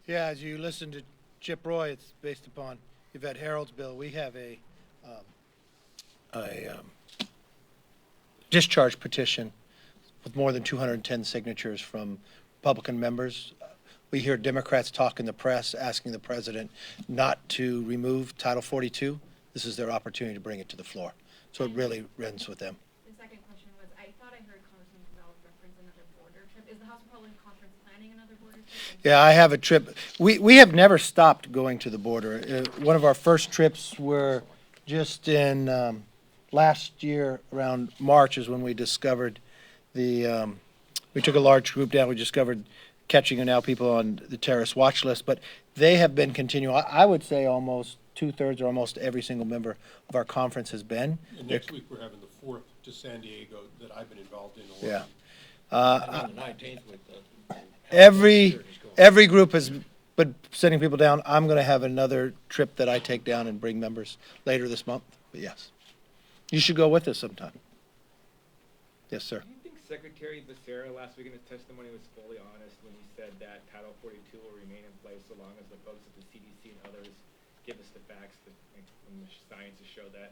Yeah, as you listen to Chip Roy, it's based upon Yvette Harold's bill. We have um, a discharge petition with more than 210 signatures from Republican members. We hear Democrats talk in the press asking the president not to remove Title 42. This is their opportunity to bring it to the floor. So it really ends with them. The second question was, I thought I heard Congressman Gonzalez reference another border trip. Is the House Republican Conference planning another border trip? Yeah, I have a trip. We have never stopped going to the border. One of our first trips were just in last year around March is when we discovered we took a large group down. We discovered catching now people on the terrorist watch list, but they have been continuing. I would say almost 2/3 or almost every single member of our conference has been. And next week we're having the fourth to San Diego that I've been involved in. Yeah. On the 19th with the Every group has been sending people down. I'm going to have another trip that I take down and bring members later this month. But yes, you should go with us sometime. Yes, sir. Do you think Secretary Becerra last week in his testimony was fully honest when he said that Title 42 will remain in place so long as the folks at the CDC and others give us the facts and the science to show that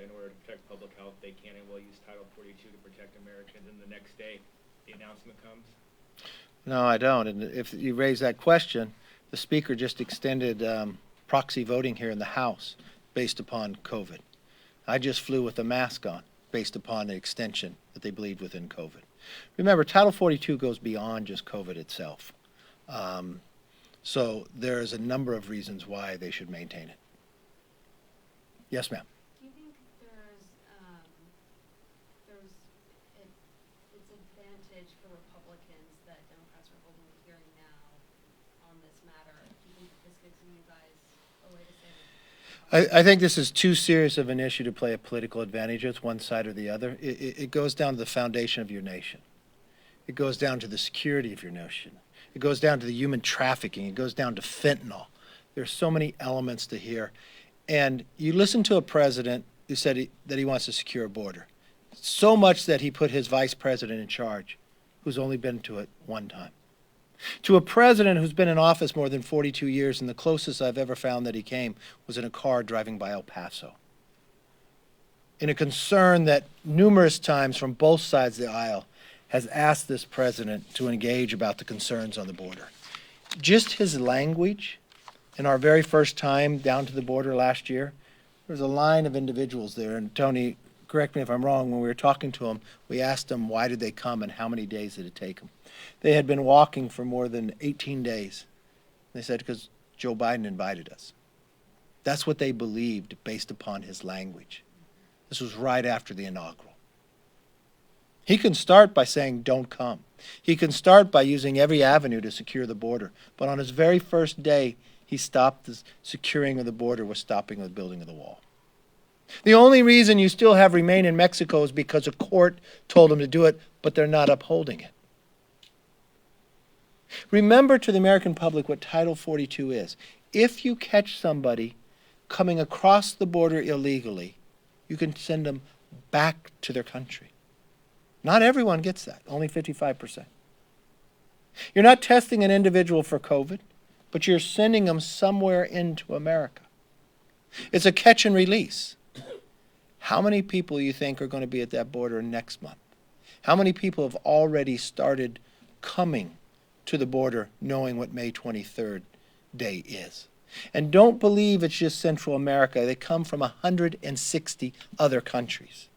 in order to protect public health, they can and will use Title 42 to protect Americans, and the next day the announcement comes? No, I don't. And if you raise that question, the Speaker just extended proxy voting here in the House based upon COVID. I just flew with a mask on based upon the extension that they believed within COVID. Remember, Title 42 goes beyond just COVID itself. So there's a number of reasons why they should maintain it. Yes, ma'am. Do you think it's advantage for Republicans that Democrats are holding a hearing now on this matter? Do you think that this gives you guys a way to say that? I think this is too serious of an issue to play a political advantage with one side or the other. It goes down to the foundation of your nation. It goes down to the security of your nation. It goes down to the human trafficking. It goes down to fentanyl. There's so many elements to here. And you listen to a president who said that he wants to secure a border. So much that he put his vice president in charge, who's only been to it one time. To a president who's been in office more than 42 years, and the closest I've ever found that he came was in a car driving by El Paso. In a concern that numerous times from both sides of the aisle has asked this president to engage about the concerns on the border. Just his language, in our very first time down to the border last year, there was a line of individuals there, and Tony, correct me if I'm wrong, when we were talking to them, we asked them why did they come and how many days did it take them. They had been walking for more than 18 days. They said, because Joe Biden invited us. That's what they believed based upon his language. This was right after the inaugural. He can start by saying, don't come. He can start by using every avenue to secure the border. But on his very first day, he stopped the securing of the border with stopping the building of the wall. The only reason you still have remain in Mexico is because a court told them to do it, but they're not upholding it. Remember to the American public what Title 42 is. If you catch somebody coming across the border illegally, you can send them back to their country. Not everyone gets that, only 55%. You're not testing an individual for COVID, but you're sending them somewhere into America. It's a catch and release. How many people you think are going to be at that border next month? How many people have already started coming to the border knowing what May 23rd day is? And don't believe it's just Central America. They come from 160 other countries.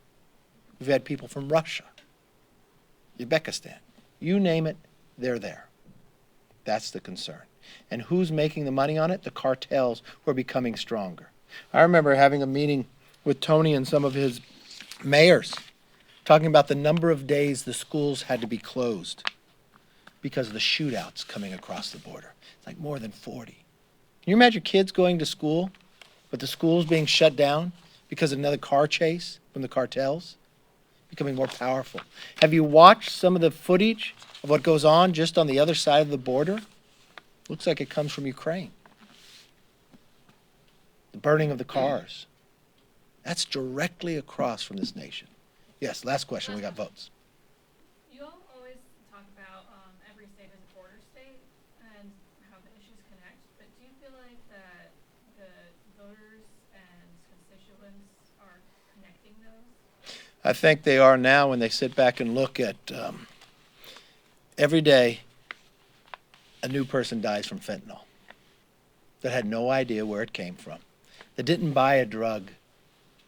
We've had people from Russia, Uzbekistan, you name it, they're there. That's the concern. And who's making the money on it? The cartels who are becoming stronger. I remember having a meeting with Tony and some of his mayors talking about the number of days the schools had to be closed because of the shootouts coming across the border. It's like more than 40. Can you imagine kids going to school, but the schools being shut down because of another car chase from the cartels? Becoming more powerful. Have you watched some of the footage of what goes on just on the other side of the border? Looks like it comes from Ukraine. The burning of the cars. That's directly across from this nation. Yes, last question. We got votes. You all always talk about every state as a border state. I think they are now when they sit back and look at every day a new person dies from fentanyl that had no idea where it came from, that didn't buy a drug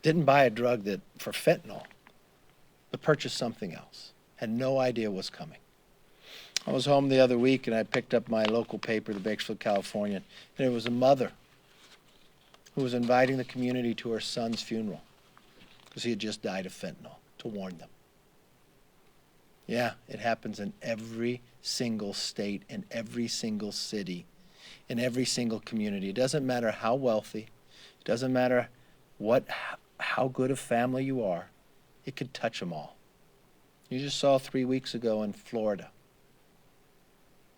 that for fentanyl, but purchased something else, had no idea what's coming. I was home the other week and I picked up my local paper, the Bakersfield Californian, and it was a mother who was inviting the community to her son's funeral because he had just died of fentanyl, to warn them. Yeah, it happens in every single state, in every single city, in every single community. It doesn't matter how wealthy, it doesn't matter how good a family you are, it could touch them all. You just saw 3 weeks ago in Florida,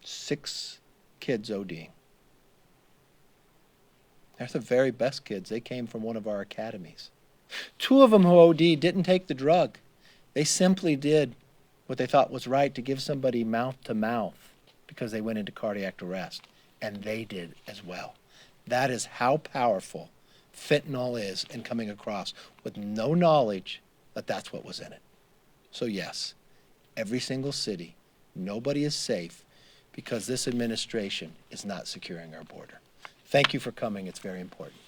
6 kids ODing. They're the very best kids. They came from one of our academies. 2 of them who OD'd didn't take the drug. They simply did what they thought was right to give somebody mouth to mouth because they went into cardiac arrest. And they did as well. That is how powerful fentanyl is in coming across with no knowledge that that's what was in it. So yes, every single city, nobody is safe because this administration is not securing our border. Thank you for coming. It's very important.